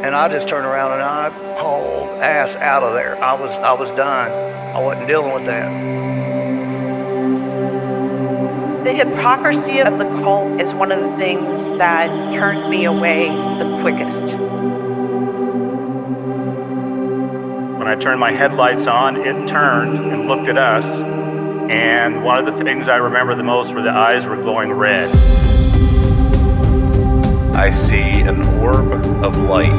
And I just turned around and I hauled ass out of there. I was done. I wasn't dealing with that. The hypocrisy of the cult is one of the things that turned me away the quickest. When I turned my headlights on, it turned and looked at us. And one of the things I remember the most were the eyes were glowing red. I see an orb of light.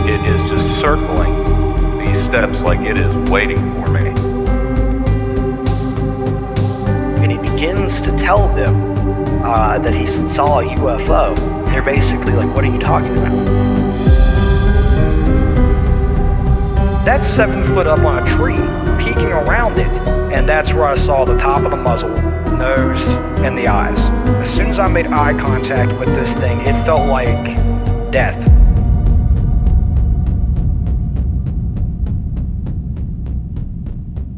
It is just circling these steps like it is waiting for me. And he begins to tell them that he saw a UFO. They're basically like, what are you talking about? That's 7 foot up on a tree, peeking around it. And that's where I saw the top of the muzzle, nose, and the eyes. As soon as I made eye contact with this thing, it felt like death.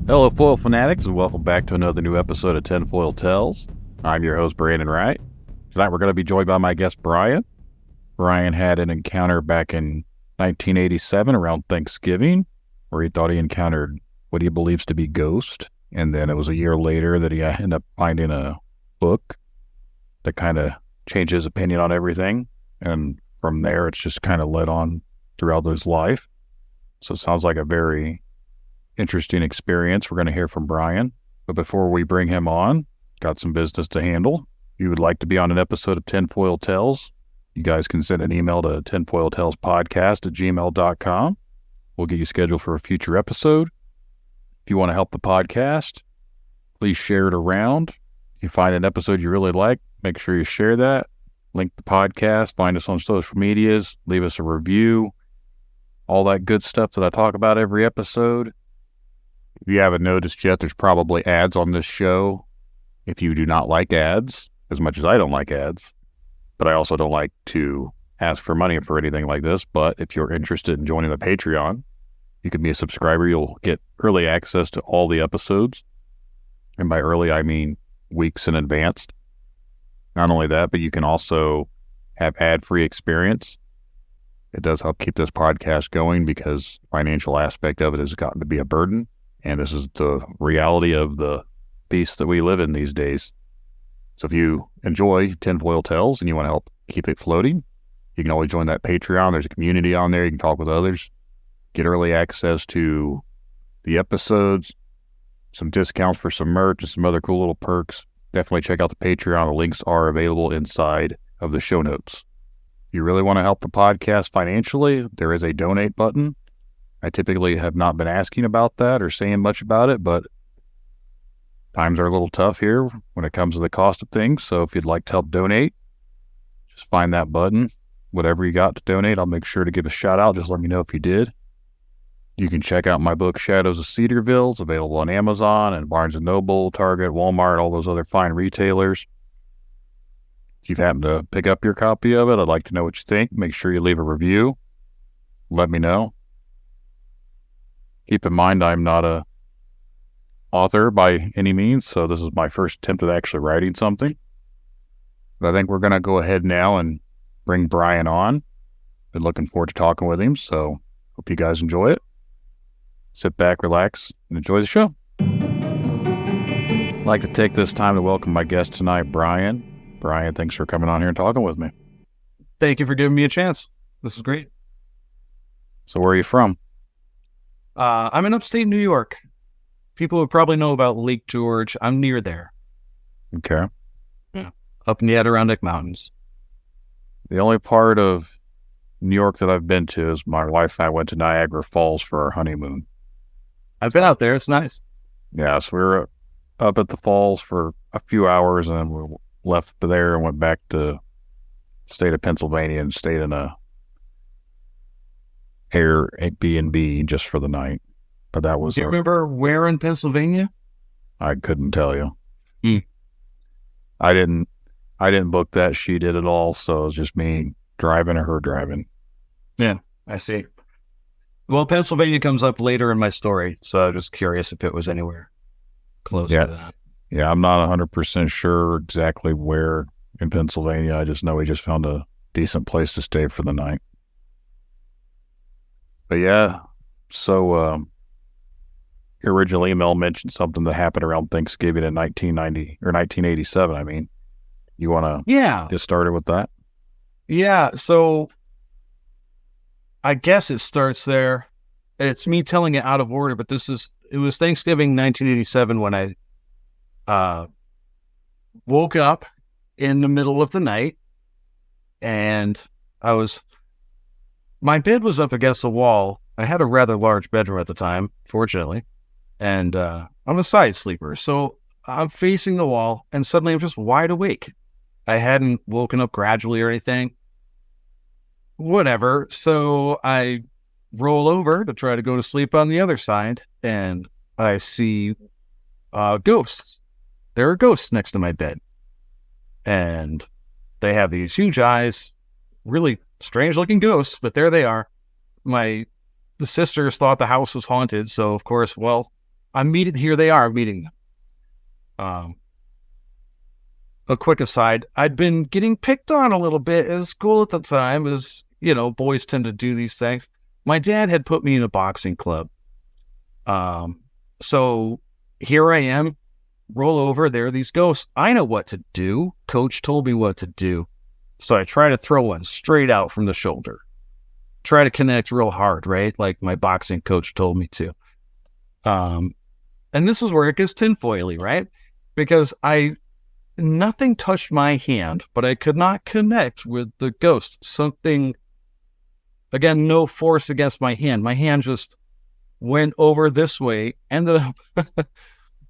Hello, Foil Fanatics, and welcome back to another new episode of Tinfoil Tales. I'm your host, Brandon Wright. Tonight we're going to be joined by my guest, Brian. Brian had an encounter back in 1987 around Thanksgiving, where he thought he encountered what he believes to be ghost. And then it was a year later that he ended up finding a book that kind of changed his opinion on everything. And from there, it's just kind of led on throughout his life. So it sounds like a very interesting experience. We're going to hear from Brian. But before we bring him on, got some business to handle. If you would like to be on an episode of Tinfoil Tales, you guys can send an email to tinfoiltalespodcast@gmail.com. We'll get you scheduled for a future episode. If you want to help the podcast, please share it around. If you find an episode you really like, make sure you share that. Link the podcast, find us on social medias, leave us a review, all that good stuff that I talk about every episode. If you haven't noticed yet, there's probably ads on this show. If you do not like ads, as much as I don't like ads, but I also don't like to ask for money for anything like this. But if you're interested in joining the Patreon, you can be a subscriber. You'll get early access to all the episodes. And by early, I mean weeks in advance. Not only that, but you can also have ad-free experience. It does help keep this podcast going because the financial aspect of it has gotten to be a burden. And this is the reality of the beast that we live in these days. So if you enjoy Tinfoil Tales and you want to help keep it floating, you can always join that Patreon. There's a community on there. You can talk with others. Get early access to the episodes, some discounts for some merch, and some other cool little perks. Definitely check out the Patreon. The links are available inside of the show notes. If you really want to help the podcast financially, there is a donate button. I typically have not been asking about that or saying much about it, but times are a little tough here when it comes to the cost of things. So if you'd like to help donate, just find that button. Whatever you got to donate, I'll make sure to give a shout out. Just let me know if you did. You can check out my book, Shadows of Cedarville. It's available on Amazon and Barnes & Noble, Target, Walmart, all those other fine retailers. If you've happened to pick up your copy of it, I'd like to know what you think. Make sure you leave a review. Let me know. Keep in mind, I'm not a author by any means, so this is my first attempt at actually writing something. But I think we're going to go ahead now and bring Brian on. Been looking forward to talking with him, so hope you guys enjoy it. Sit back, relax, and enjoy the show. I'd like to take this time to welcome my guest tonight, Brian. Brian, thanks for coming on here and talking with me. Thank you for giving me a chance. This is great. So where are you from? I'm in upstate New York. People would probably know about Lake George. I'm near there. Okay. Yeah. Up in the Adirondack Mountains. The only part of New York that I've been to is my wife and I went to Niagara Falls for our honeymoon. I've been out there. It's nice. Yeah, so we were up at the falls for a few hours and then we left there and went back to the state of Pennsylvania and stayed in a Airbnb just for the night. But that was... Do you remember where in Pennsylvania? I couldn't tell you. Hmm. I didn't book that. She did it all, so it was just me driving or her driving. Yeah, I see. Well, Pennsylvania comes up later in my story, so I'm just curious if it was anywhere close to that. Yeah, I'm not 100% sure exactly where in Pennsylvania. I just know we just found a decent place to stay for the night. But yeah, so your original email mentioned something that happened around Thanksgiving in 1990 or 1987. I mean, you want to Yeah. get started with that? Yeah. So I guess it starts there. It's me telling it out of order, but it was Thanksgiving 1987 when I woke up in the middle of the night, and my bed was up against the wall. I had a rather large bedroom at the time, fortunately, and I'm a side sleeper. So I'm facing the wall, and suddenly I'm just wide awake. I hadn't woken up gradually or anything. Whatever. So I roll over to try to go to sleep on the other side, and I see ghosts. There are ghosts next to my bed, and they have these huge eyes, really strange looking ghosts, but there they are. The sisters thought the house was haunted, so of course, well, here they are meeting them. A quick aside, I'd been getting picked on a little bit at school at the time, as you know, boys tend to do these things. My dad had put me in a boxing club. So here I am, roll over, there are these ghosts. I know what to do. Coach told me what to do. So I try to throw one straight out from the shoulder. Try to connect real hard, right? Like my boxing coach told me to. And this is where it gets tinfoily, right? Because nothing touched my hand, but I could not connect with the ghost. Something, again, no force against my hand. My hand just went over this way, ended up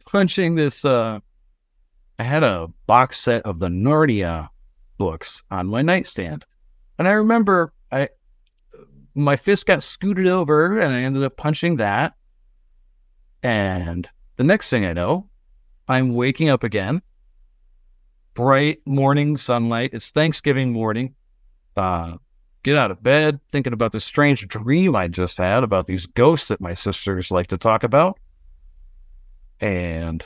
punching this. I had a box set of the Narnia books on my nightstand. And I remember my fist got scooted over and I ended up punching that. And the next thing I know, I'm waking up again. Bright morning sunlight. It's Thanksgiving morning. Get out of bed, thinking about this strange dream I just had about these ghosts that my sisters like to talk about. And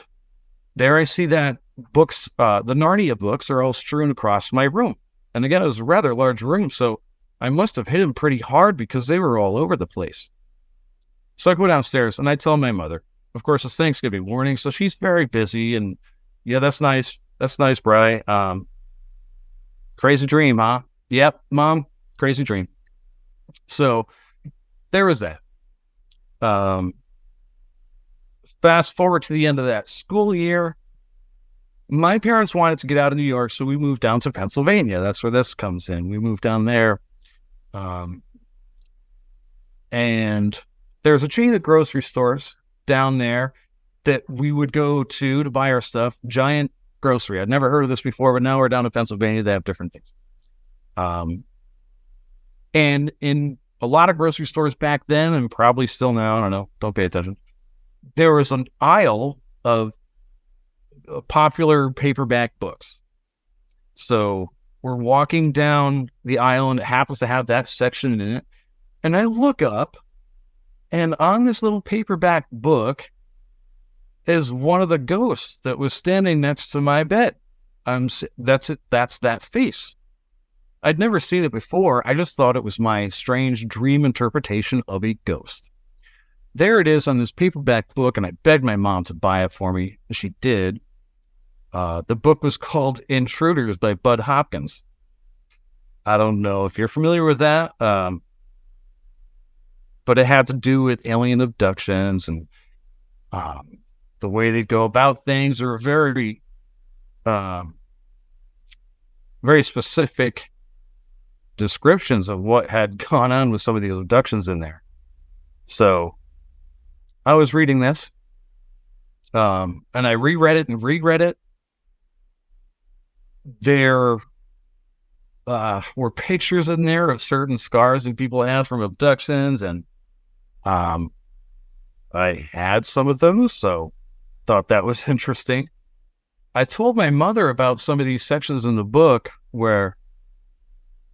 there I see that books, the Narnia books are all strewn across my room. And again, it was a rather large room, so I must have hit them pretty hard because they were all over the place. So I go downstairs and I tell my mother. Of course, it's Thanksgiving morning, so she's very busy. And yeah, that's nice. That's nice, Bri. Crazy dream, huh? Yep, Mom, crazy dream. So there was that. Fast forward to the end of that school year. My parents wanted to get out of New York, so we moved down to Pennsylvania. That's where this comes in. We moved down there. And there's a chain of grocery stores down there that we would go to buy our stuff. Giant Grocery. I'd never heard of this before, but now we're down in Pennsylvania. They have different things. And in a lot of grocery stores back then, and probably still now, I don't know, don't pay attention, there was an aisle of popular paperback books. So we're walking down the aisle and it happens to have that section in it. And I look up, and on this little paperback book is one of the ghosts that was standing next to my bed. That's it. That's that face. I'd never seen it before. I just thought it was my strange dream interpretation of a ghost. There it is on this paperback book, and I begged my mom to buy it for me. She did. The book was called Intruders by Bud Hopkins. I don't know if you're familiar with that, but it had to do with alien abductions and the way they go about things. There were very, very specific descriptions of what had gone on with some of these abductions in there. So I was reading this, and I reread it and reread it. There were pictures in there of certain scars that people had from abductions, and I had some of those, so thought that was interesting. I told my mother about some of these sections in the book where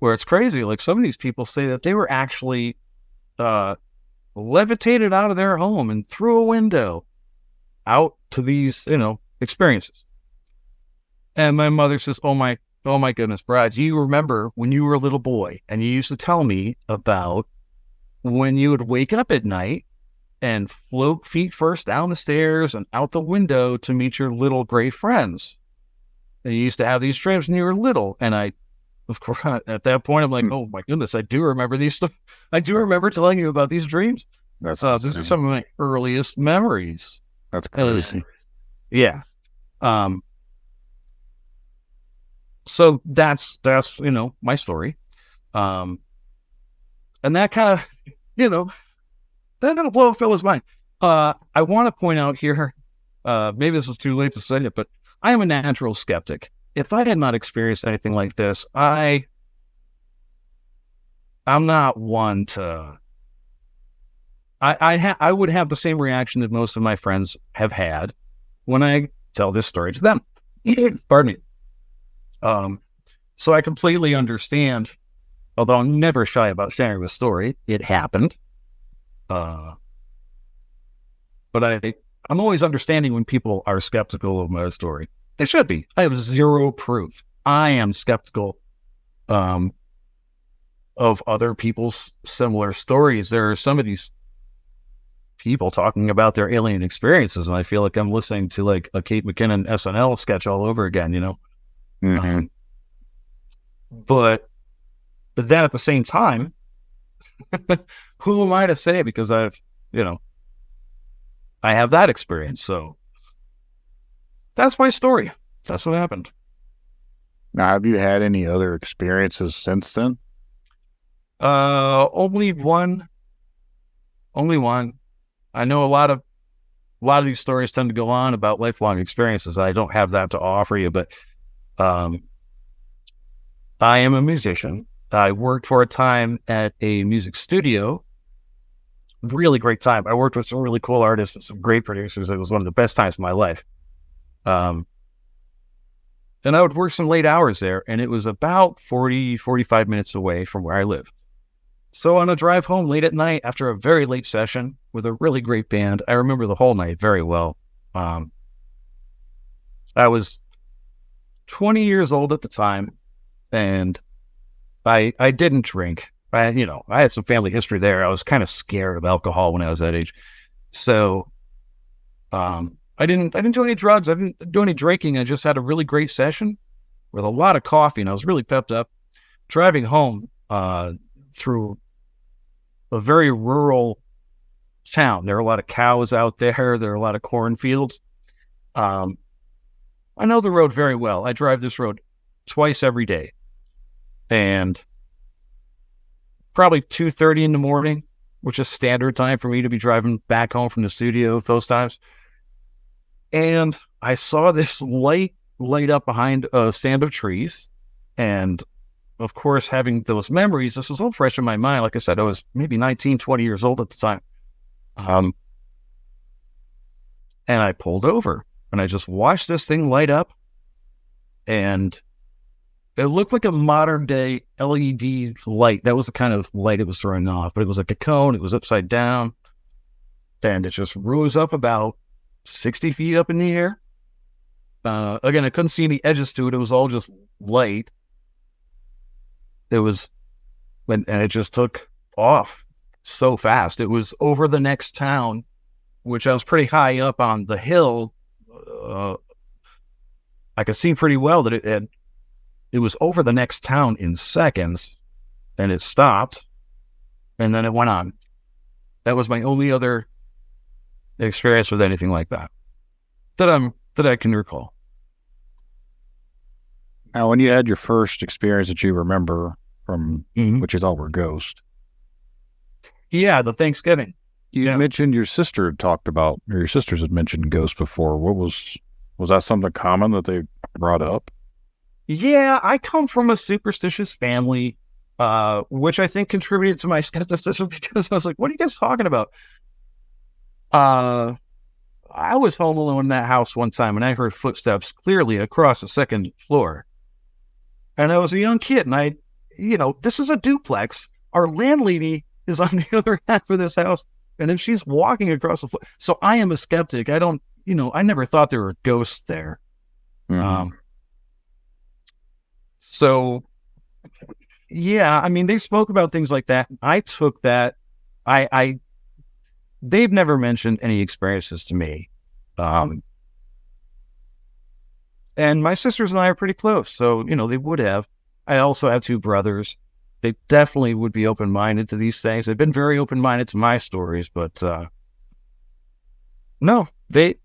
it's crazy. Like, some of these people say that they were actually levitated out of their home and through a window out to these, experiences. And my mother says, oh my goodness, Brad, do you remember when you were a little boy and you used to tell me about when you would wake up at night and float feet first down the stairs and out the window to meet your little gray friends. And you used to have these dreams when you were little. And of course, at that point, I'm like, oh my goodness, I do remember these. I do remember telling you about these dreams. These are some of my earliest memories. That's crazy. Yeah. So that's my story. And that kind of, that'll blow a fella's mind. I want to point out here, maybe this is too late to say it, but I am a natural skeptic. If I had not experienced anything like this, I'm not one to. I would have the same reaction that most of my friends have had when I tell this story to them. Pardon me. So I completely understand, although I'm never shy about sharing the story. It happened. But I'm always understanding when people are skeptical of my story. They should be. I have zero proof. I am skeptical of other people's similar stories. There are some of these people talking about their alien experiences, and I feel like I'm listening to like a Kate McKinnon SNL sketch all over again, Mm-hmm. But then at the same time, who am I to say? Because I have that experience. So that's my story. That's what happened. Now, have you had any other experiences since then? Only one. I know a lot of these stories tend to go on about lifelong experiences. I don't have that to offer you, but I am a musician. I worked for a time at a music studio. Really great time. I worked with some really cool artists and some great producers. It was one of the best times of my life. And I would work some late hours there, and it was about 45 minutes away from where I live. So on a drive home late at night after a very late session with a really great band, I remember the whole night very well. I was 20 years old at the time, and I didn't drink. I had some family history there. I was kind of scared of alcohol when I was that age. So I didn't do any drugs. I didn't do any drinking. I just had a really great session with a lot of coffee, and I was really pepped up. Driving home through a very rural town. There are a lot of cows out there. There are a lot of cornfields. I know the road very well. I drive this road twice every day. And probably 2:30 in the morning, which is standard time for me to be driving back home from the studio those times. And I saw this light up behind a stand of trees. And of course, having those memories, this was all fresh in my mind. Like I said, I was maybe 19, 20 years old at the time. And I pulled over and I just watched this thing light up. And it looked like a modern day LED light. That was the kind of light it was throwing off, but it was like a cone. It was upside down. And it just rose up about 60 feet up in the air. Again, I couldn't see any edges to it. It was all just light. And it just took off so fast. It was over the next town, which I was pretty high up on the hill. I could see pretty well that it was over the next town in seconds, and it stopped, and then it went on. That was my only other experience with anything like that I can recall. Now, when you had your first experience that you remember from what you thought were ghosts. Yeah, the Thanksgiving. You mentioned your sister had talked about, or your sisters had mentioned ghosts before. Was that something common that they brought up? Yeah, I come from a superstitious family, which I think contributed to my skepticism because I was like, what are you guys talking about? I was home alone in that house one time and I heard footsteps clearly across the second floor. And I was a young kid and this is a duplex. Our landlady is on the other half of this house. And then she's walking across the floor. So I am a skeptic. I never thought there were ghosts there. Mm-hmm. So, yeah, I mean, they spoke about things like that. I took that they've never mentioned any experiences to me. And my sisters and I are pretty close, so, they would have. I also have 2 brothers. They definitely would be open-minded to these things. They've been very open-minded to my stories, but no, they,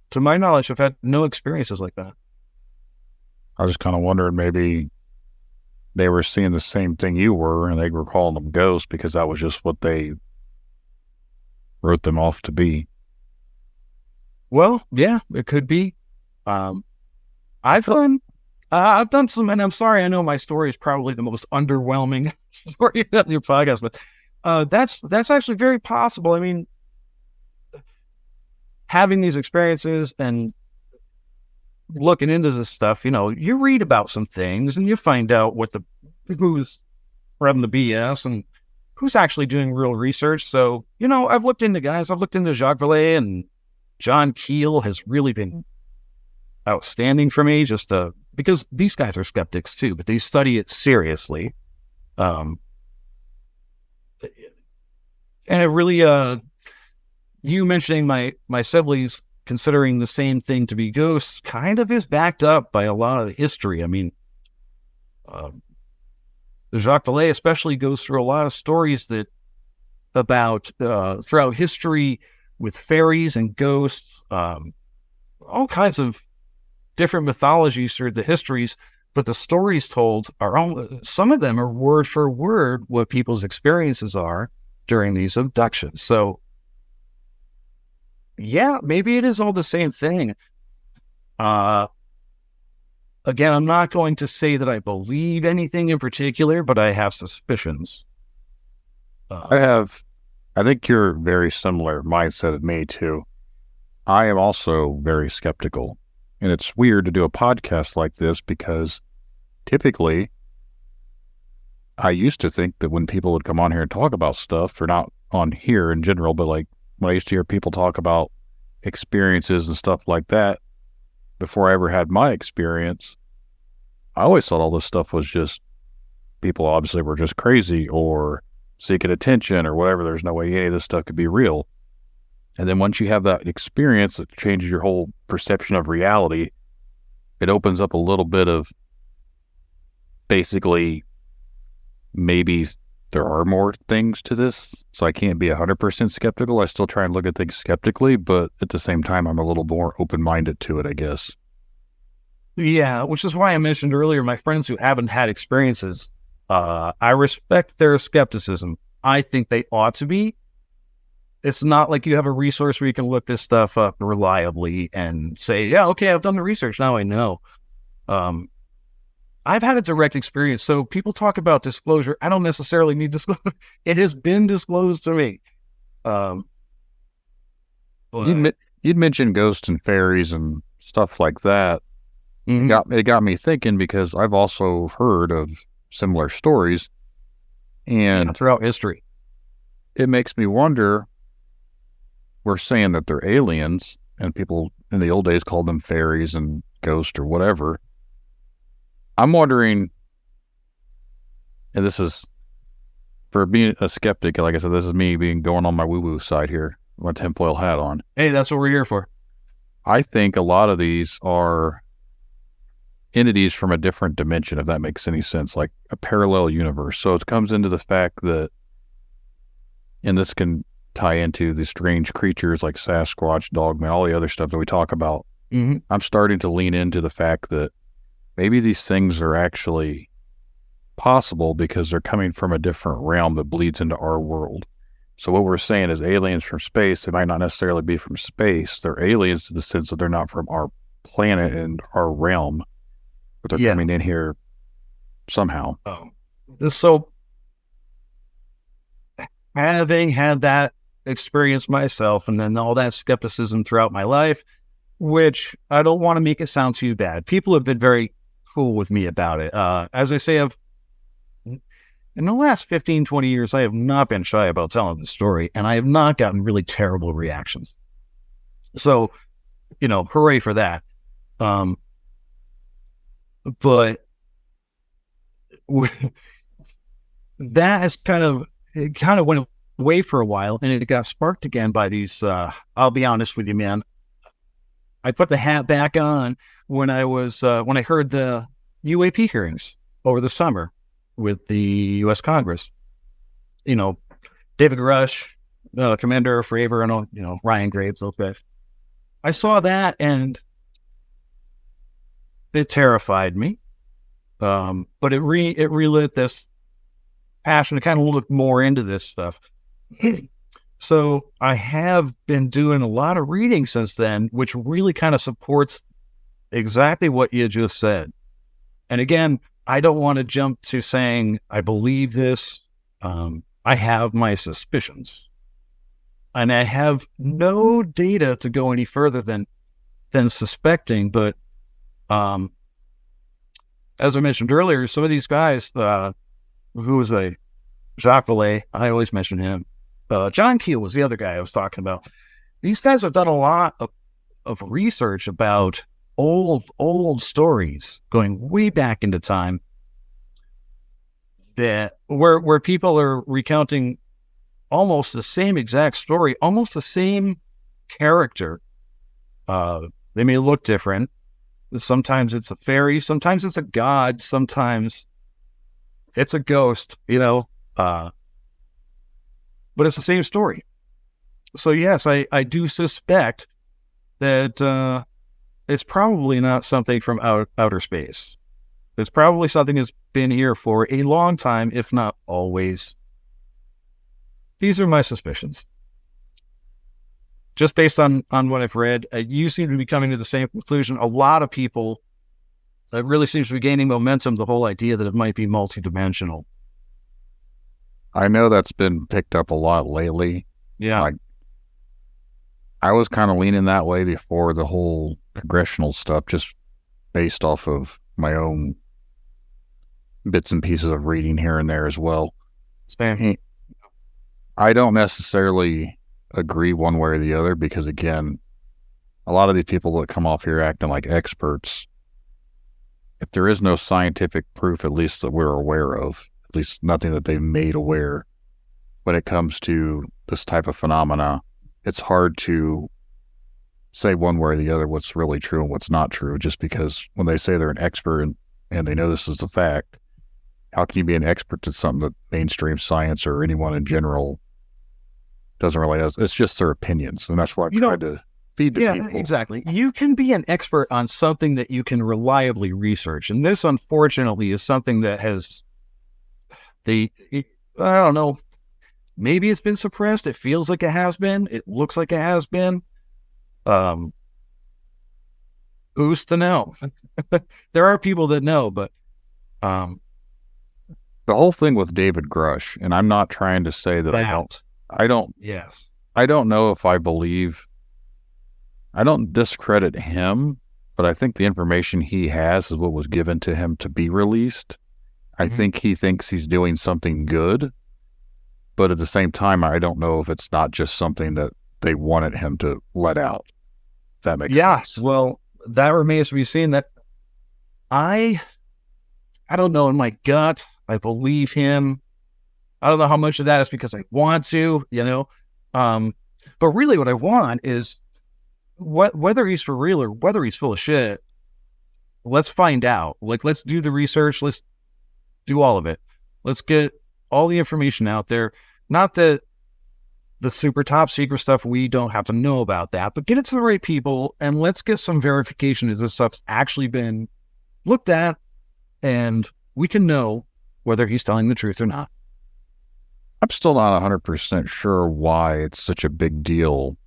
to my knowledge, have had no experiences like that. I was kind of wondering maybe they were seeing the same thing you were and they were calling them ghosts because that was just what they wrote them off to be. Well, yeah, it could be. I've done some, and I'm sorry, I know my story is probably the most underwhelming story on your podcast, but that's actually very possible. I mean, having these experiences and looking into this stuff, you read about some things and you find out who's from the BS and who's actually doing real research. So, I've looked into Jacques Vallée, and John Keel has really been outstanding for me, just because these guys are skeptics too, but they study it seriously. And it really, you mentioning my siblings considering the same thing to be ghosts kind of is backed up by a lot of the history. I mean, Jacques Vallée especially goes through a lot of stories about throughout history with fairies and ghosts, all kinds of different mythologies through the histories, but the stories told some of them are word for word what people's experiences are during these abductions. So yeah, maybe it is all the same thing. Again, I'm not going to say that I believe anything in particular, but I have suspicions. I think you're very similar mindset of me too. I am also very skeptical. And it's weird to do a podcast like this because typically I used to think that when people would come on here and talk about stuff, or not on here in general, but like when I used to hear people talk about experiences and stuff like that, before I ever had my experience, I always thought all this stuff was just people obviously were just crazy or seeking attention or whatever. There's no way any of this stuff could be real. And then once you have that experience that changes your whole perception of reality, it opens up a little bit of basically maybe there are more things to this. So I can't be 100% skeptical. I still try and look at things skeptically, but at the same time, I'm a little more open-minded to it, I guess. Yeah, which is why I mentioned earlier my friends who haven't had experiences. I respect their skepticism. I think they ought to be. It's not like you have a resource where you can look this stuff up reliably and say, yeah, okay, I've done the research. Now I know. I've had a direct experience. So people talk about disclosure. I don't necessarily need disclosure. It has been disclosed to me. You'd mentioned ghosts and fairies and stuff like that. Mm-hmm. It got me thinking because I've also heard of similar stories. And throughout history. It makes me wonder, we're saying that they're aliens, and people in the old days called them fairies and ghosts or whatever. I'm wondering, and this is for being a skeptic, like I said, this is me going on my woo-woo side here, my tinfoil hat on. Hey, that's what we're here for. I think a lot of these are entities from a different dimension, if that makes any sense, like a parallel universe. So it comes into the fact that, and this can tie into the strange creatures like Sasquatch, Dogman, all the other stuff that we talk about. Mm-hmm. I'm starting to lean into the fact that maybe these things are actually possible because they're coming from a different realm that bleeds into our world. So what we're saying is aliens from space, they might not necessarily be from space. They're aliens in the sense that they're not from our planet and our realm, but they're coming in here somehow. So having had that experience myself and then all that skepticism throughout my life, which I don't want to make it sound too bad. People have been very cool with me about it. As I say, in the last 15, 20 years, I have not been shy about telling the story, and I have not gotten really terrible reactions. So, hooray for that. But that has kind of went away for a while, and it got sparked again by these. I'll be honest with you, man. I put the hat back on when I heard the UAP hearings over the summer with the U.S. Congress. David Rush, Commander Fravor, and Ryan Graves, those guys. I saw that and it terrified me. But it relit this passion to kind of look more into this stuff. So I have been doing a lot of reading since then, which really kind of supports exactly what you just said. And again, I don't want to jump to saying I believe this. I have my suspicions, and I have no data to go any further than suspecting. But as I mentioned earlier, some of these guys, who was Jacques Vallée, I always mention him. John Keel was the other guy I was talking about. These guys have done a lot of research about old stories going way back into time, that where people are recounting almost the same exact story, almost the same character. They may look different. Sometimes it's a fairy, sometimes it's a god, sometimes it's a ghost, but it's the same story. So yes, I do suspect that it's probably not something from outer space. It's probably something that's been here for a long time, if not always. These are my suspicions. Just based on what I've read, you seem to be coming to the same conclusion. A lot of people, it really seems to be gaining momentum, the whole idea that it might be multidimensional. I know that's been picked up a lot lately. Yeah. I was kind of leaning that way before the whole congressional stuff, just based off of my own bits and pieces of reading here and there as well. Same. I don't necessarily agree one way or the other because, again, a lot of these people that come off here acting like experts, if there is no scientific proof, at least that we're aware of, at least nothing that they've made aware when it comes to this type of phenomena, it's hard to say one way or the other what's really true and what's not true, just because when they say they're an expert and they know this is a fact, how can you be an expert at something that mainstream science or anyone in general doesn't really know? It's just their opinions, and that's what I've tried to feed to people. Yeah, exactly. You can be an expert on something that you can reliably research, and this, unfortunately, is something that has I don't know, maybe it's been suppressed. It feels like it has been. It looks like it has been. Who's to know? There are people that know, but the whole thing with David Grush, and I'm not trying to say that I don't know if I believe, I don't discredit him, but I think the information he has is what was given to him to be released. I think he thinks he's doing something good, but at the same time, I don't know if it's not just something that they wanted him to let out. If that makes sense. Well, that remains to be seen. That I don't know, in my gut, I believe him. I don't know how much of that is because I want to, but really what I want is whether he's for real or whether he's full of shit, let's find out. Let's do the research. Let's do all of it. Let's get all the information out there. Not that the super top secret stuff, we don't have to know about that, but get it to the right people and let's get some verification that this stuff's actually been looked at and we can know whether he's telling the truth or not. I'm still not 100% sure why it's such a big deal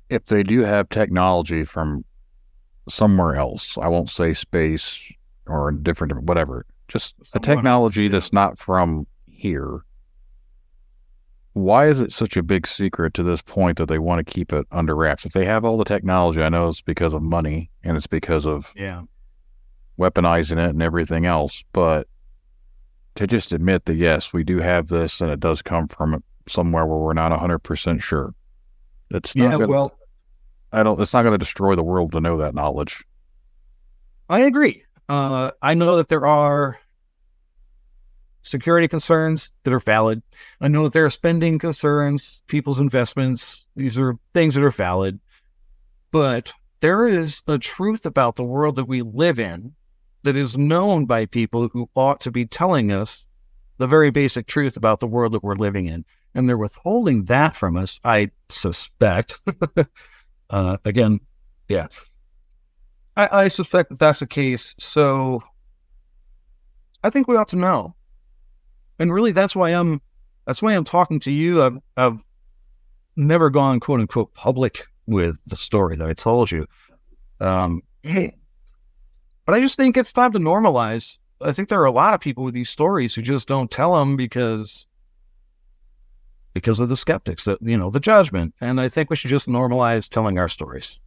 if they do have technology from somewhere else. I won't say space or different, whatever. Just a technology that's not from here. Why is it such a big secret to this point that they want to keep it under wraps? If they have all the technology, I know it's because of money and it's because of weaponizing it and everything else, but to just admit that, yes, we do have this and it does come from somewhere where we're not 100% sure. It's not it's not going to destroy the world to know that knowledge. I agree. I know that there are security concerns that are valid. I know that there are spending concerns, people's investments. These are things that are valid. But there is a truth about the world that we live in that is known by people who ought to be telling us the very basic truth about the world that we're living in. And they're withholding that from us, I suspect. Again, yeah. I suspect that that's the case. So I think we ought to know. And really, that's why I'm talking to you. I've never gone, quote unquote, public with the story that I told you. But I just think it's time to normalize. I think there are a lot of people with these stories who just don't tell them because of the skeptics, that, the judgment. And I think we should just normalize telling our stories.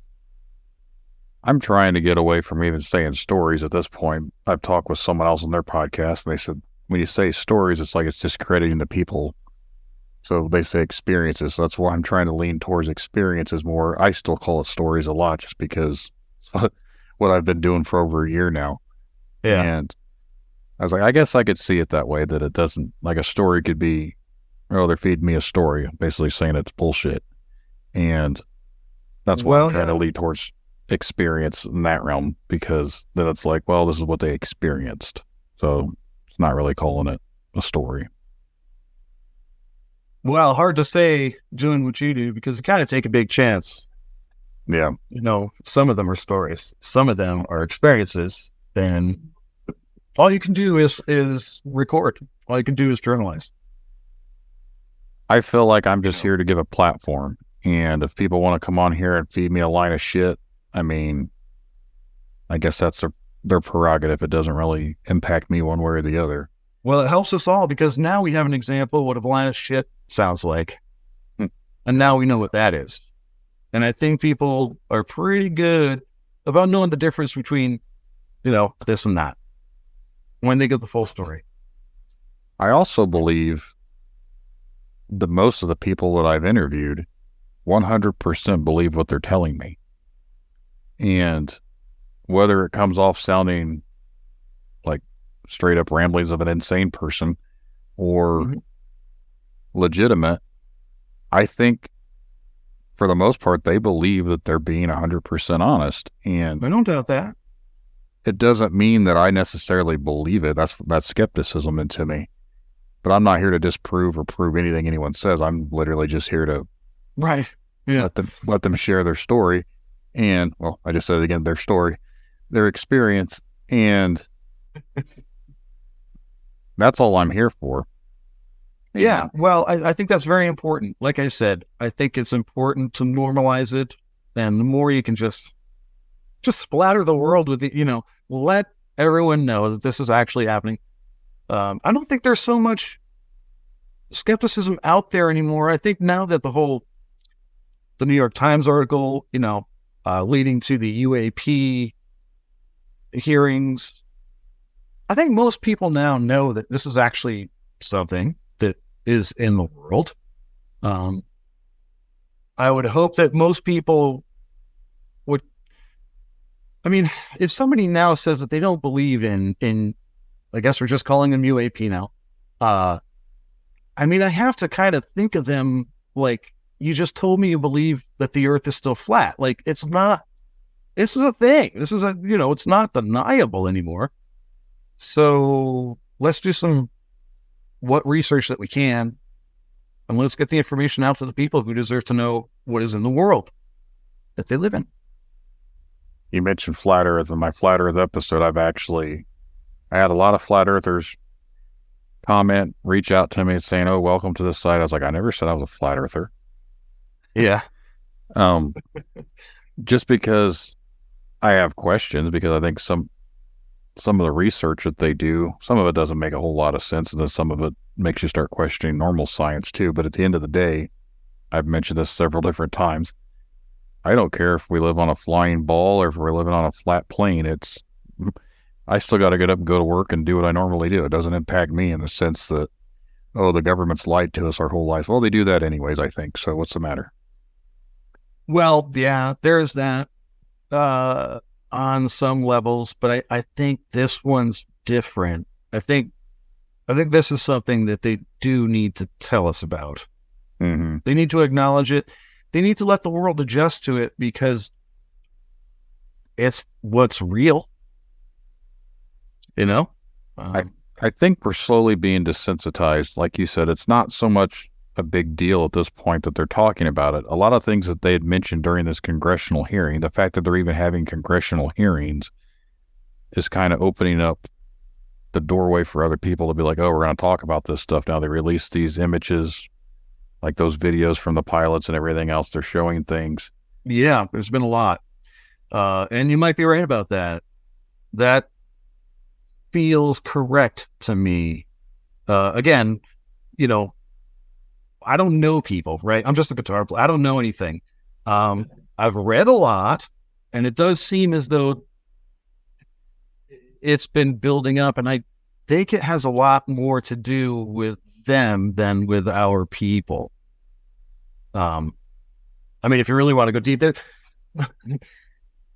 I'm trying to get away from even saying stories at this point. I've talked with someone else on their podcast, and they said, when you say stories, it's like it's discrediting the people. So they say experiences. So that's why I'm trying to lean towards experiences more. I still call it stories a lot just because it's what I've been doing for over a year now. Yeah. And I was like, I guess I could see it that way, that it doesn't, like a story could be, oh, they're feeding me a story, basically saying it's bullshit. And that's why I'm trying to lead towards experience in that realm, because then it's like, well, this is what they experienced. So it's not really calling it a story. Well, hard to say doing what you do, because you kind of take a big chance. Yeah. Some of them are stories. Some of them are experiences. And all you can do is record. All you can do is journalize. I feel like I'm just here to give a platform. And if people want to come on here and feed me a line of shit, I mean, I guess that's their prerogative. It doesn't really impact me one way or the other. Well, it helps us all, because now we have an example of what a line of shit sounds like. And now we know what that is. And I think people are pretty good about knowing the difference between, this and that when they get the full story. I also believe that most of the people that I've interviewed 100% believe what they're telling me. And whether it comes off sounding like straight up ramblings of an insane person or legitimate, I think for the most part, they believe that they're being 100% honest. And I don't doubt that. It doesn't mean that I necessarily believe it. That's skepticism into me. But I'm not here to disprove or prove anything anyone says. I'm literally just here to let them share their story. And, well, I just said it again, their story, their experience. And that's all I'm here for. Yeah, well, I think that's very important. Like I said, I think it's important to normalize it. And the more you can just splatter the world with it, let everyone know that this is actually happening. I don't think there's so much skepticism out there anymore. I think now that the New York Times article, leading to the UAP hearings, I think most people now know that this is actually something that is in the world. I would hope that most people would, if somebody now says that they don't believe in I guess we're just calling them UAP now. I have to kind of think of them like, you just told me you believe that the earth is still flat. Like, it's not, this is a thing. This is it's not deniable anymore. So let's do what research that we can, and let's get the information out to the people who deserve to know what is in the world that they live in. You mentioned Flat Earth. In my Flat Earth episode, I had a lot of Flat Earthers reach out to me saying, oh, welcome to the site. I was like, I never said I was a Flat Earther. Yeah. Just because I have questions, because I think some of the research that they do, some of it doesn't make a whole lot of sense, and then some of it makes you start questioning normal science too. But at the end of the day, I've mentioned this several different times, I don't care if we live on a flying ball or if we're living on a flat plane. I still got to get up and go to work and do what I normally do. It doesn't impact me in the sense that, oh, the government's lied to us our whole life. Well, they do that anyways, I think. So what's the matter? Well, yeah, there's that on some levels, but I think this one's different. I think I think this is something that they do need to tell us about. Mm-hmm. They need to acknowledge it. They need to let the world adjust to it because it's what's real. You know? I think we're slowly being desensitized. Like you said, it's not so much a big deal at this point that they're talking about it. A lot of things that they had mentioned during this congressional hearing, the fact that they're even having congressional hearings is kind of opening up the doorway for other people to be like, oh, we're going to talk about this stuff now. They release these images, like those videos from the pilots and everything else. They're showing things. Yeah, there's been a lot. And you might be right about that. That feels correct to me. Again, you know, I don't know people, right? I'm just a guitar player. I don't know anything. I've read a lot, and it does seem as though it's been building up, and I think it has a lot more to do with them than with our people. I mean, if you really want to go deep there,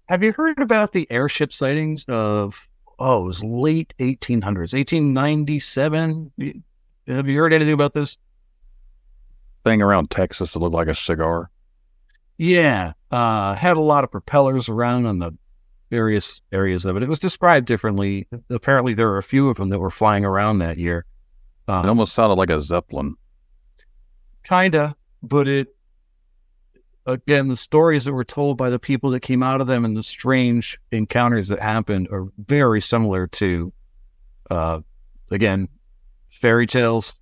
have you heard about the airship sightings of, it was late 1800s, 1897? Have you heard anything about this? Thing around Texas that looked like a cigar. Yeah, had a lot of propellers around on the various areas of it. It was described differently. Apparently, there were a few of them that were flying around that year. It almost sounded like a Zeppelin. Kinda, but again, the stories that were told by the people that came out of them and the strange encounters that happened are very similar to, again, fairy tales,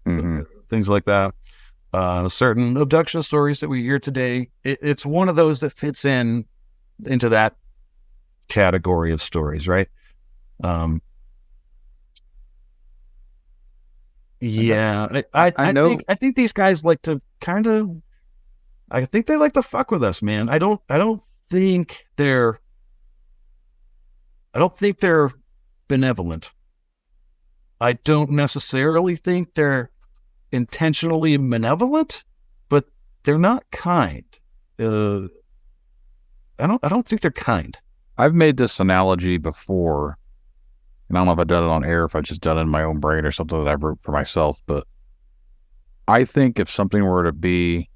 things like that. Certain abduction stories that we hear today. It's one of those that fits into that category of stories, right? Yeah, I know. I think these guys like to I think they like to fuck with us, man. I don't think they're benevolent. I don't necessarily think they're intentionally malevolent, but they're not kind. I don't think they're kind. I've made this analogy before, and I don't know if I've done it on air, if I've just done it in my own brain or something that I wrote for myself, but I think if something were to be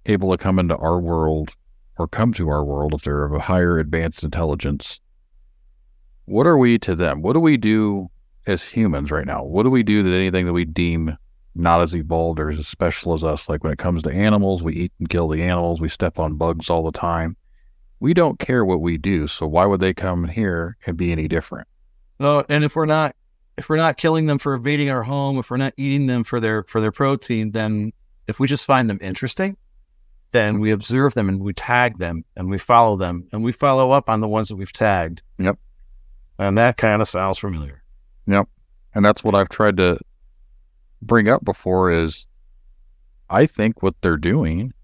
able to come into our world or come to our world, if they're of a higher advanced intelligence, what are we to them? What do we do as humans right now? What do we do that anything that we deem not as evolved or as special as us? Like when it comes to animals, we eat and kill the animals. We step on bugs all the time. We don't care what we do. So why would they come here and be any different? No, and if we're not killing them for invading our home, if we're not eating them for their protein, then if we just find them interesting, then we observe them and we tag them and we follow them and we follow up on the ones that we've tagged. Yep. And that kind of sounds familiar. Yep. And that's what I've tried to bring up before is I think what they're doing,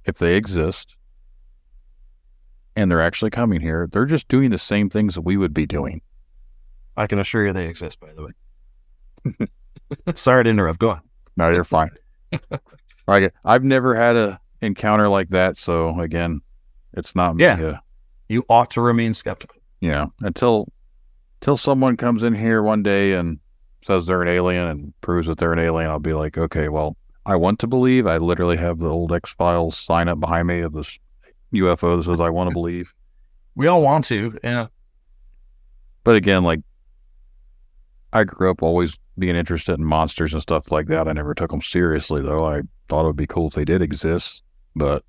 if they exist and they're actually coming here, they're just doing the same things that we would be doing. I can assure you they exist, by the way. Sorry to interrupt. Go on. No, you're fine. Like, I've never had a encounter like that, so again, it's not me. Yeah. You ought to remain skeptical. Yeah. Until someone comes in here one day and says they're an alien and proves that they're an alien, I'll be like, okay, well, I want to believe. I literally have the old X-Files sign up behind me of this UFO that says I want to believe. We all want to, yeah. But again, like, I grew up always being interested in monsters and stuff like that. I never took them seriously, though. I thought it would be cool if they did exist, but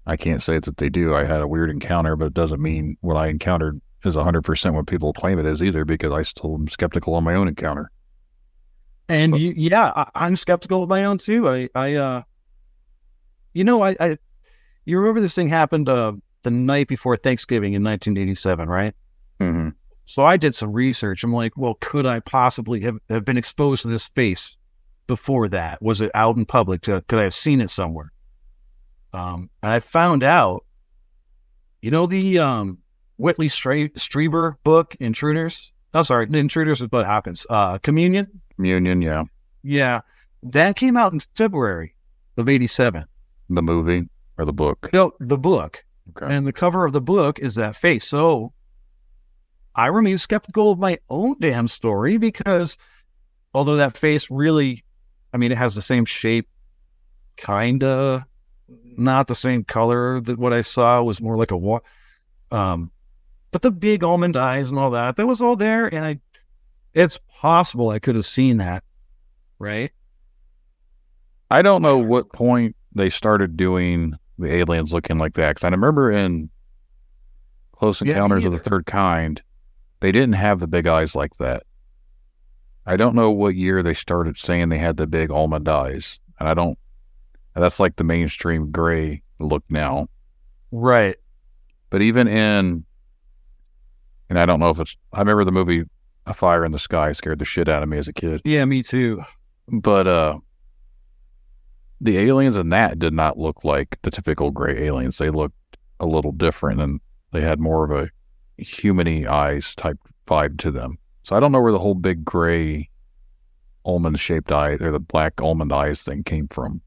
I can't say it's that they do. I had a weird encounter, but it doesn't mean what I encountered is 100% what people claim it is either, because I still am skeptical on my own encounter. And I'm skeptical of my own too. You remember this thing happened the night before Thanksgiving in 1987, right? Mm-hmm. So I did some research. I'm like, well, could I possibly have been exposed to this face before that? Was it out in public? Could I have seen it somewhere? And I found out, the Whitley Strieber book, Intruders? I'm sorry, Intruders with Bud Hopkins. Communion? Communion, yeah. Yeah. That came out in February of 87. The movie or the book? No, the book. Okay. And the cover of the book is that face. So I remain skeptical of my own damn story because although that face really, I mean, it has the same shape, kinda, not the same color that what I saw was more like but the big almond eyes and all that was all there. And it's possible I could have seen that, right? I don't know what point they started doing the aliens looking like that. Because I remember in Close Encounters of the Third Kind, they didn't have the big eyes like that. I don't know what year they started saying they had the big almond eyes. And that's like the mainstream gray look now. Right. But even and I don't know if I remember the movie A Fire in the Sky scared the shit out of me as a kid. Yeah, me too. But the aliens in that did not look like the typical gray aliens. They looked a little different, and they had more of a human-y eyes type vibe to them. So I don't know where the whole big gray almond-shaped eye or the black almond eyes thing came from.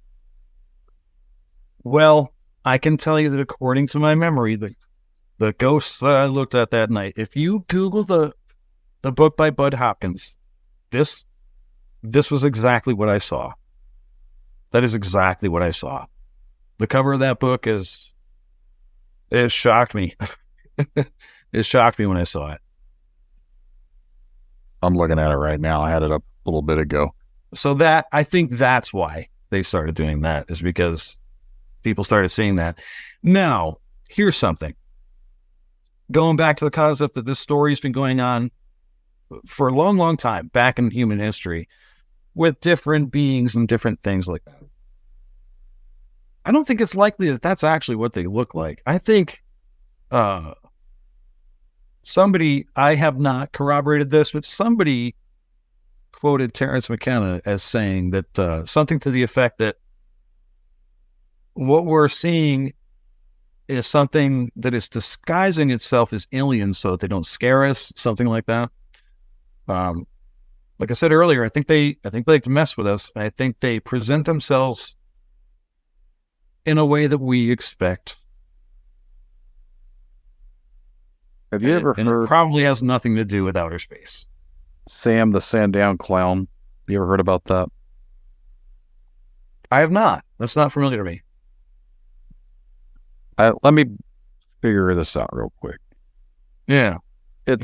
Well, I can tell you that according to my memory, the ghosts that I looked at that night, if you Google the book by Bud Hopkins, this was exactly what I saw. That is exactly what I saw. The cover of that book it shocked me. It shocked me when I saw it. I'm looking at it right now. I had it up a little bit ago. So I think that's why they started doing that, is because people started seeing that. Now, here's something. Going back to the concept that this story's been going on for a long, long time, back in human history, with different beings and different things like that. I don't think it's likely that that's actually what they look like. I think somebody, I have not corroborated this, but somebody quoted Terence McKenna as saying that something to the effect that what we're seeing is something that is disguising itself as aliens so that they don't scare us, something like that. Like I said earlier, I think they like to mess with us. I think they present themselves in a way that we expect. Have you ever heard? It probably has nothing to do with outer space. Sam the Sandown Clown. You ever heard about that? I have not. That's not familiar to me. Let me figure this out real quick. Yeah. It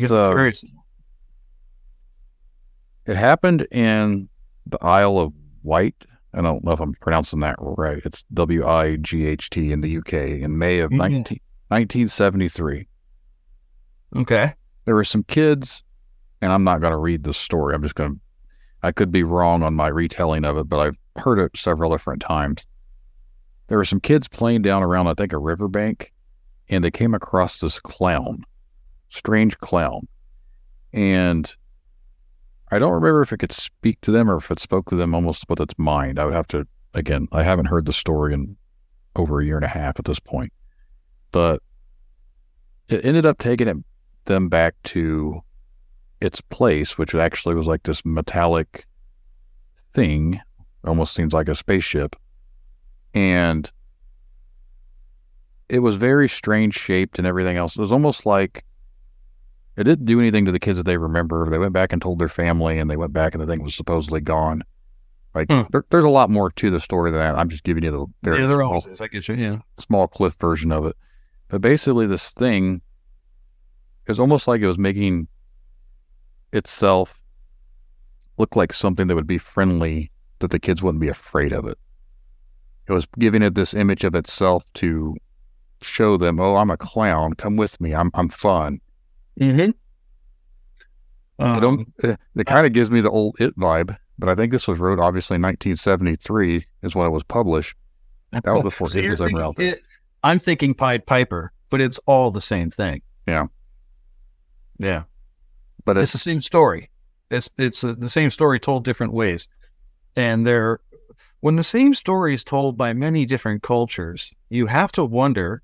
happened in the Isle of Wight. I don't know if I'm pronouncing that right. It's Wight in the UK in May of 1973. Okay. There were some kids, and I'm not going to read this story. I could be wrong on my retelling of it, but I've heard it several different times. There were some kids playing down around, I think, a riverbank, and they came across this strange clown. And I don't remember if it could speak to them or if it spoke to them almost with its mind. I would have to, again, I haven't heard the story in over a year and a half at this point. But it ended up taking them back to its place, which actually was like this metallic thing, almost seems like a spaceship. And it was very strange shaped and everything else. It was almost like it didn't do anything to the kids that they remember. They went back and told their family, and they went back and the thing was supposedly gone. Like there's a lot more to the story than that. I'm just giving you the very small cliff version of it. But basically this thing is almost like it was making itself look like something that would be friendly, that the kids wouldn't be afraid of it. It was giving it this image of itself to show them, oh, I'm a clown. Come with me. I'm fun. Mm-hmm. It kind of gives me the old It vibe, but I think this was wrote obviously in 1973 is when it was published. That was before It was ever out there. I'm thinking Pied Piper, but it's all the same thing. Yeah. Yeah. But it's the same story. It's the same story told different ways. And when the same story is told by many different cultures, you have to wonder,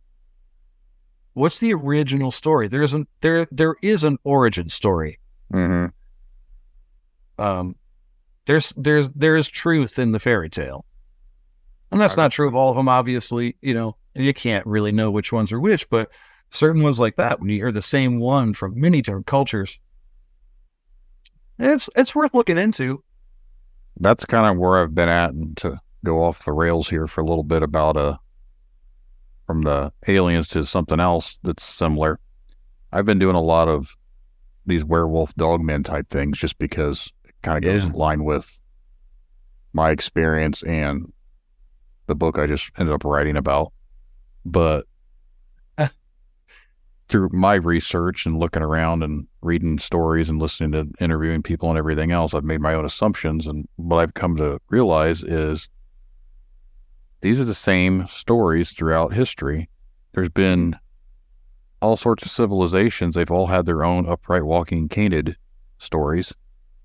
what's the original story? There is an origin story. Mm-hmm. There is truth in the fairy tale, and that's not true of all of them. Obviously, you can't really know which ones are which, but certain ones like that, when you hear the same one from many different cultures, it's worth looking into. that's kind of where I've been at, and to go off the rails here for a little bit about from the aliens to something else that's similar. I've been doing a lot of these werewolf dogmen type things just because it kind of goes in line with my experience and the book I just ended up writing about. But through my research and looking around and reading stories and listening to interviewing people and everything else, I've made my own assumptions. And what I've come to realize is these are the same stories throughout history. There's been all sorts of civilizations. They've all had their own upright walking canid stories.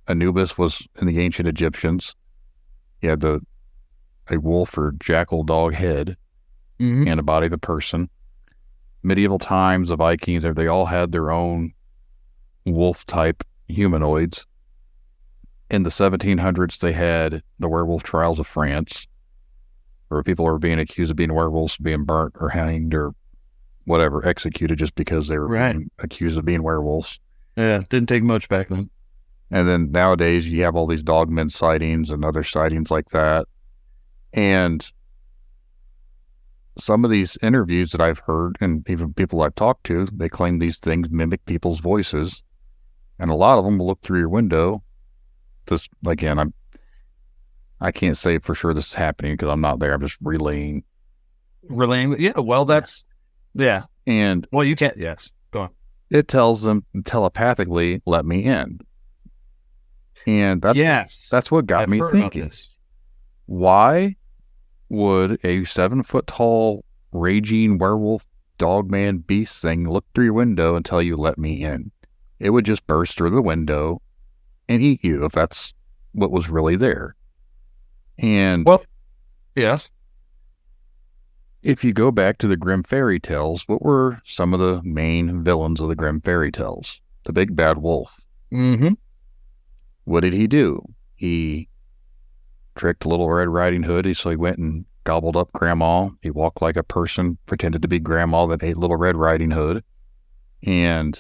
Anubis was in the ancient Egyptians. He had a wolf or jackal dog head and a body of a person. Medieval times, the Vikings, they all had their own wolf-type humanoids. In the 1700s, they had the werewolf trials of France, where people were being accused of being werewolves, being burnt or hanged or whatever, executed just because they were being accused of being werewolves. Yeah, didn't take much back then. And then nowadays, you have all these dogmen sightings and other sightings like that. And some of these interviews that I've heard, and even people I've talked to, they claim these things mimic people's voices. And a lot of them will look through your window. This, again, I can't say for sure this is happening because I'm not there. I'm just relaying. Yeah, well, that's, yeah. And, well, you can't, yes, go on. It tells them telepathically, let me in. And that's what got me thinking. Why would a 7-foot-tall raging werewolf dogman beast thing look through your window and tell you, let me in? It would just burst through the window and eat you if that's what was really there. And, well, yes. If you go back to the Grimm fairy tales, what were some of the main villains of the Grimm fairy tales? The big bad wolf. Mm-hmm. What did he do? He tricked Little Red Riding Hood, so he went and gobbled up Grandma. He walked like a person, pretended to be Grandma that ate Little Red Riding Hood. And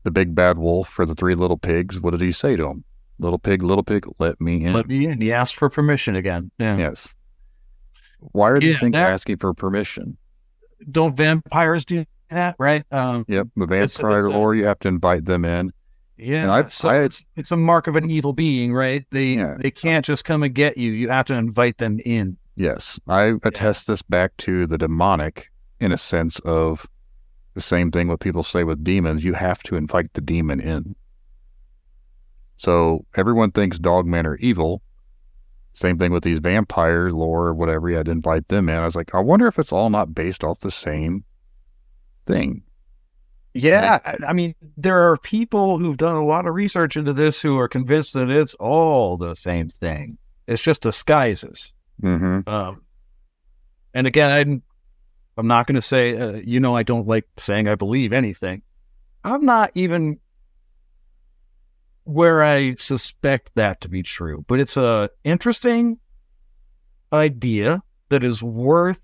the big bad wolf for the 3 little pigs, what did he say to him? Little pig, let me in. Let me in. He asked for permission again. Yeah. Yes. Why are these things asking for permission? Don't vampires do that, right? Yep, the vampire lore, you have to invite them in. Yeah, it's a mark of an evil being, right? They can't just come and get you. You have to invite them in. Yes, I attest this back to the demonic in a sense of the same thing what people say with demons. You have to invite the demon in. So everyone thinks dogmen are evil. Same thing with these vampire lore or whatever. You had to invite them in. I was like, I wonder if it's all not based off the same thing. Yeah, I mean, there are people who've done a lot of research into this who are convinced that it's all the same thing. It's just disguises. Mm-hmm. And again, I'm not going to say, I don't like saying I believe anything. I'm not even where I suspect that to be true, but it's a interesting idea that is worth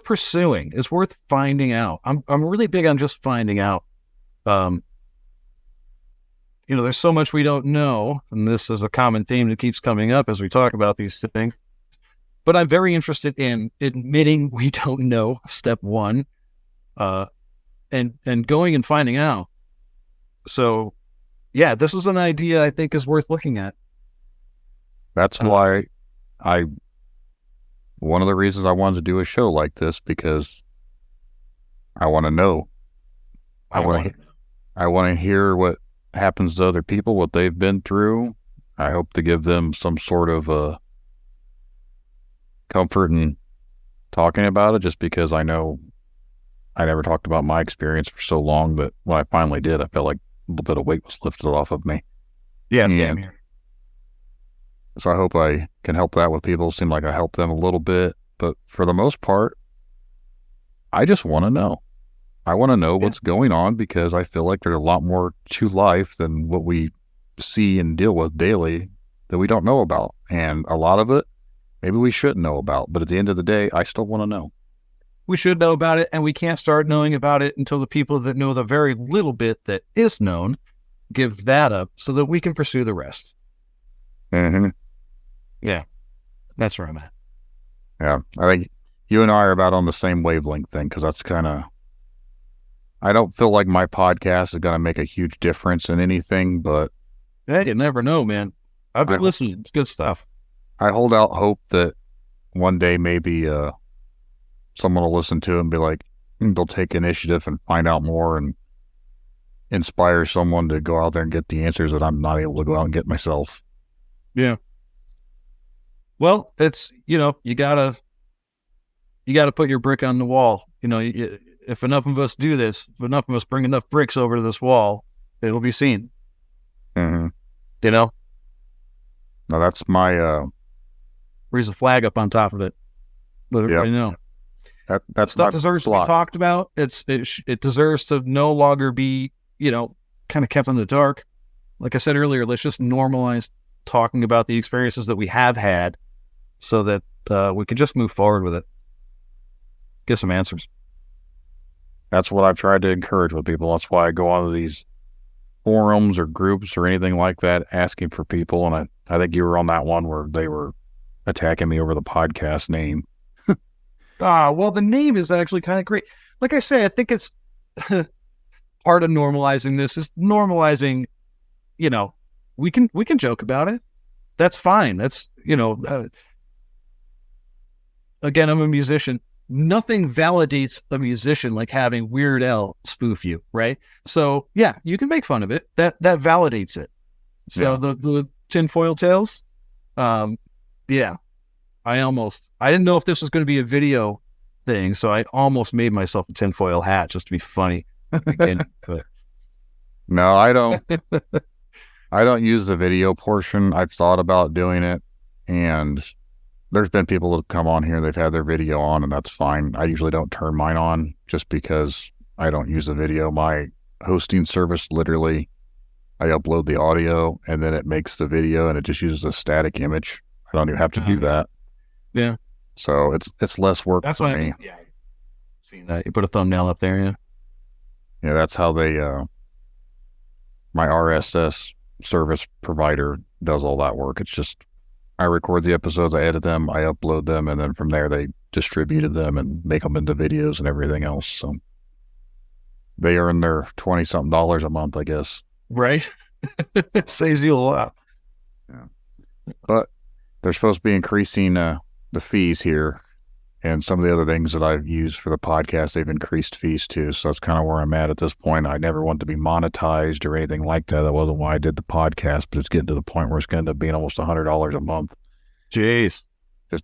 pursuing. It's worth finding out. I'm really big on just finding out. There's so much we don't know, and this is a common theme that keeps coming up as we talk about these things. But I'm very interested in admitting we don't know, step one, and going and finding out. So, yeah, this is an idea I think is worth looking at. That's why one of the reasons I wanted to do a show like this, because I want to know. I want to hear what happens to other people, what they've been through. I hope to give them some sort of comfort in talking about it, just because I know I never talked about my experience for so long, but when I finally did, I felt like a little bit of weight was lifted off of me. Yeah, same here. So I hope I can help that with people. It seemed like I helped them a little bit, but for the most part, I just want to know. I want to know what's going on, because I feel like there's a lot more to life than what we see and deal with daily that we don't know about. And a lot of it, maybe we shouldn't know about. But at the end of the day, I still want to know. We should know about it, and we can't start knowing about it until the people that know the very little bit that is known give that up so that we can pursue the rest. Mm-hmm. Yeah, that's where I'm at. Yeah, I think you and I are about on the same wavelength thing, because that's kind of, I don't feel like my podcast is going to make a huge difference in anything, but Hey, you never know, man. I've been I- listening. It's good stuff. I hold out hope that one day maybe someone will listen to it and be like, they'll take initiative and find out more and inspire someone to go out there and get the answers that I'm not able to go out and get myself. Yeah. Well, it's, you gotta put your brick on the wall. If enough of us do this, if enough of us bring enough bricks over to this wall, it'll be seen. Mm-hmm. No, that's my raise a flag up on top of it. Let everybody know. that's Stuff my deserves to plot. be talked about. It deserves to no longer be, kind of kept in the dark. Like I said earlier, let's just normalize talking about the experiences that we have had, so that we can just move forward with it. Get some answers. That's what I've tried to encourage with people. That's why I go onto these forums or groups or anything like that, asking for people. And I think you were on that one where they were attacking me over the podcast name. Well, the name is actually kind of great. Like I say, I think it's part of normalizing this is normalizing, we can joke about it. That's fine. That's, again, I'm a musician. Nothing validates a musician like having Weird Al spoof you, right? So yeah, you can make fun of it. That validates it. So the Tinfoil Tales, yeah. I didn't know if this was going to be a video thing, so I almost made myself a tinfoil hat just to be funny. Again, but No, I don't. I don't use the video portion. I've thought about doing it, and there's been people that come on here, they've had their video on, and that's fine. I usually don't turn mine on just because I don't use the video. My hosting service, literally, I upload the audio, and then it makes the video, and it just uses a static image. I don't even have to do that. Yeah. So it's less work that's for why me. yeah. Seen that. You put a thumbnail up there, yeah. Yeah, that's how they, my RSS service provider does all that work. It's just, I record the episodes, I edit them, I upload them, and then from there they distributed them and make them into videos and everything else. So they earn their $20-something a month, I guess. Right. It saves you a lot. Yeah. But they're supposed to be increasing the fees here, and some of the other things that I've used for the podcast, they've increased fees too. So that's kind of where I'm at this point. I never wanted to be monetized or anything like that. That wasn't why I did the podcast, but it's getting to the point where it's going to end up being almost $100 a month. Jeez.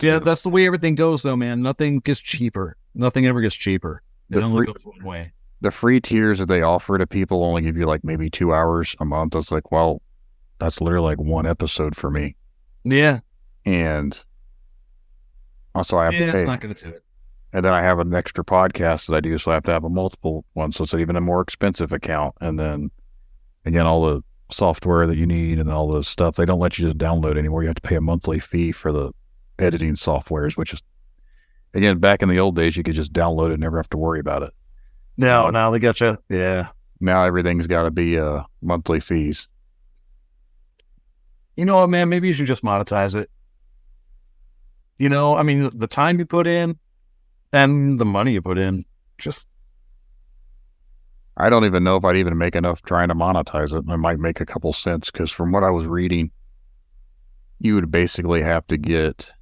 Yeah, that's the way everything goes, though, man. Nothing gets cheaper. Nothing ever gets cheaper. It only goes one way. The free tiers that they offer to people only give you like maybe 2 hours a month. It's like, well, that's literally like one episode for me. Yeah. And also I have to pay. It's not going to do it. And then I have an extra podcast that I do, so I have to have a multiple one. So it's even a more expensive account. And then, again, all the software that you need and all the stuff, they don't let you just download anymore. You have to pay a monthly fee for the editing softwares, which is, again, back in the old days, you could just download it and never have to worry about it. No, now they got you. Yeah. Now everything's got to be monthly fees. You know what, man? Maybe you should just monetize it. I mean, the time you put in and the money you put in, just... I don't even know if I'd even make enough trying to monetize it. I might make a couple cents, because from what I was reading, you would basically have to get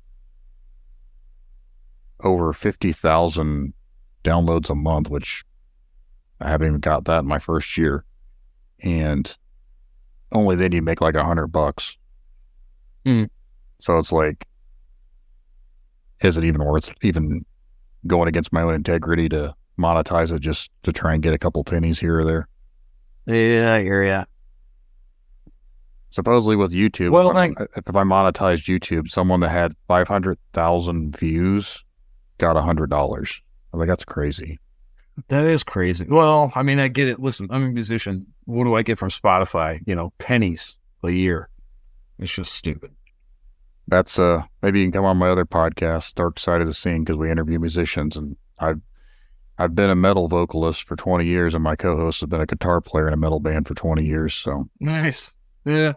over 50,000 downloads a month, which I haven't even got that in my first year. And only then you make like $100. So it's like, is it even worth even going against my own integrity to monetize it just to try and get a couple pennies here or there? Yeah, I hear ya. Supposedly with YouTube, well, if I monetized YouTube, someone that had 500,000 views got $100. I'm like, that's crazy. That is crazy. Well, I mean, I get it. Listen, I'm a musician. What do I get from Spotify? Pennies a year. It's just stupid. That's maybe you can come on my other podcast, Dark Side of the Scene, because we interview musicians, and I've been a metal vocalist for 20 years, and my co-host has been a guitar player in a metal band for 20 years. So nice. Yeah.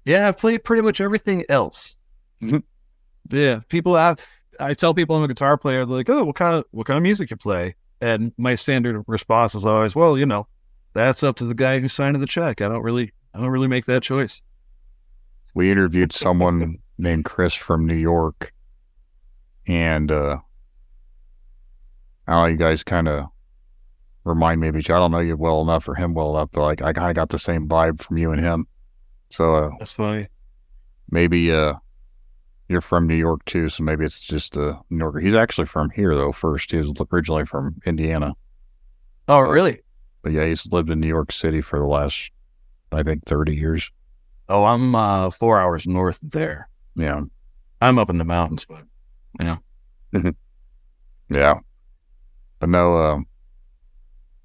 Yeah, I've played pretty much everything else. Mhm. Yeah, people ask. I tell people I'm a guitar player. They're like, "Oh, what kind of music you play?" And my standard response is always, "Well, that's up to the guy who's signing the check. I don't really make that choice." We interviewed someone named Chris from New York, and I don't know, you guys kind of remind me of each other. I don't know you well enough or him well enough, but like I kind of got the same vibe from you and him. So That's funny. maybe you're from New York too, so maybe it's just New Yorker. He's actually from here though. First, he was originally from Indiana. Oh, really? But yeah, he's lived in New York City for the last, I think, 30 years. Oh, I'm 4 hours north of there. Yeah. I'm up in the mountains, but Yeah. But no,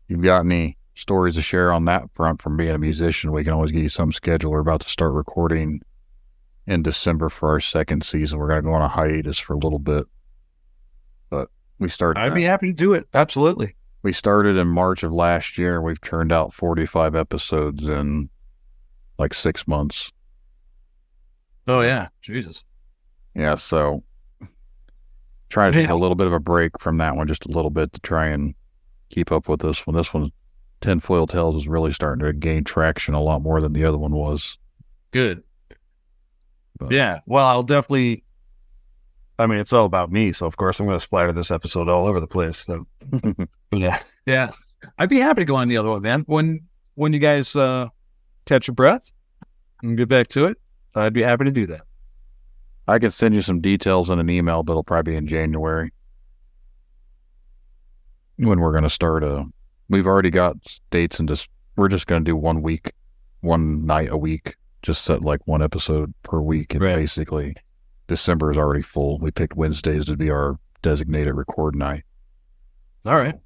you've got any stories to share on that front from being a musician? We can always get you some schedule. We're about to start recording in December for our second season. We're going to go on a hiatus for a little bit. But we started. I'd be happy to do it. Absolutely. We started in March of last year. We've turned out 45 episodes in like 6 months. Oh, yeah. Jesus. Yeah, so trying to take a little bit of a break from that one, just a little bit, to try and keep up with this one. This one, Tinfoil Tales, is really starting to gain traction a lot more than the other one was. Good. But, yeah. Well, I'll definitely. I mean, it's all about me, so of course I'm going to splatter this episode all over the place. So, yeah. I'd be happy to go on the other one, man. When you guys catch your breath and get back to it, I'd be happy to do that. I can send you some details in an email, but it'll probably be in January when we're going to start. We've already got dates, and we're just going to do 1 week, one night a week, just set like one episode per week. And basically December is already full. We picked Wednesdays to be our designated record night. All right.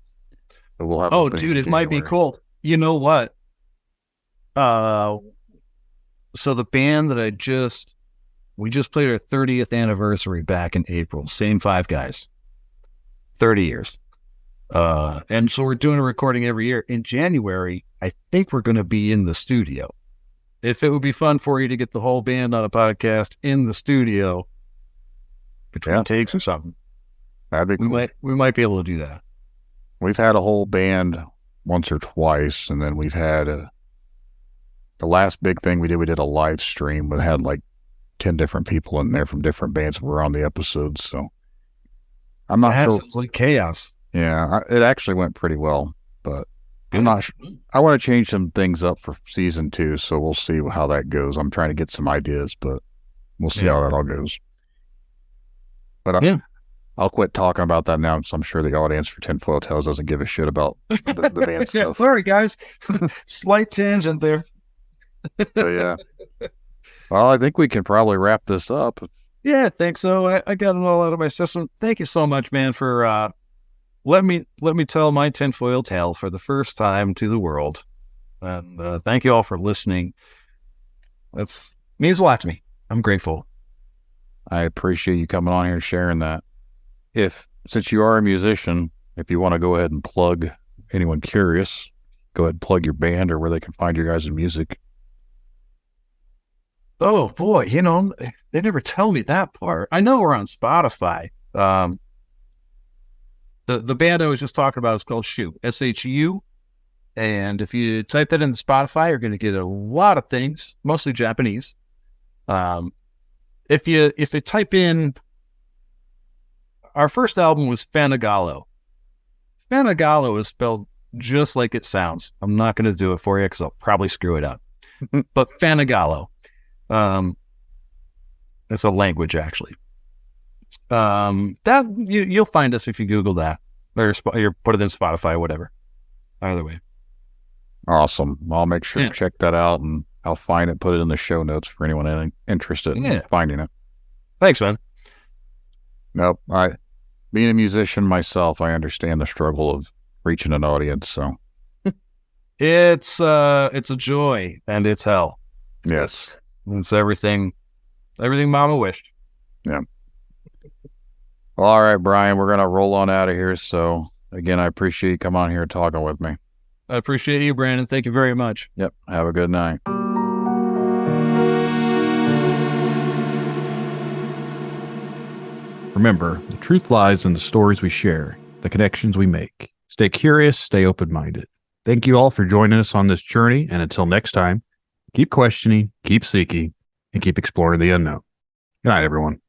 But we'll have. Oh, dude, it might be cool. You know what? So the band that we just played our 30th anniversary back in April. Same 5 guys. 30 years. And so we're doing a recording every year. In January, I think we're going to be in the studio. If it would be fun for you to get the whole band on a podcast in the studio between takes or something, that'd be cool. We might be able to do that. We've had a whole band once or twice, and then we've had the last big thing we did a live stream. We had like 10 different people in there from different bands that were on the episodes. So I'm not sure. Sounds like chaos. Yeah, it actually went pretty well, but I'm not sure. I want to change some things up for season 2, so we'll see how that goes. I'm trying to get some ideas, but we'll see how that all goes. But I'll quit talking about that now, because I'm sure the audience for Tinfoil Tales doesn't give a shit about the band stuff. Sorry, guys. Slight tangent there. So, yeah. Well, I think we can probably wrap this up. Yeah, I think so. I got it all out of my system. Thank you so much, man, for let me tell my tinfoil tale for the first time to the world. And thank you all for listening. That's means a lot to me. I'm grateful. I appreciate you coming on here and sharing that. Since you are a musician, if you want to go ahead and plug anyone curious, go ahead and plug your band or where they can find your guys' music. Oh boy, they never tell me that part. I know we're on Spotify. The band I was just talking about is called Shu, SHU. And if you type that into Spotify, you're going to get a lot of things, mostly Japanese. If you type in, our first album was Fanagalo. Fanagalo is spelled just like it sounds. I'm not going to do it for you because I'll probably screw it up. But Fanagalo. It's a language, actually. That you'll find us if you Google that or put it in Spotify, whatever. Either way. Awesome. I'll make sure to check that out, and I'll find it, put it in the show notes for anyone interested in finding it. Thanks, man. Nope. Being a musician myself, I understand the struggle of reaching an audience. So it's a joy and it's hell. Yes. It's everything Mama wished. Yeah. Well, all right, Brian, we're going to roll on out of here. So again, I appreciate you coming on here and talking with me. I appreciate you, Brandon. Thank you very much. Yep. Have a good night. Remember, the truth lies in the stories we share, the connections we make. Stay curious, stay open-minded. Thank you all for joining us on this journey, and until next time, keep questioning, keep seeking, and keep exploring the unknown. Good night, everyone.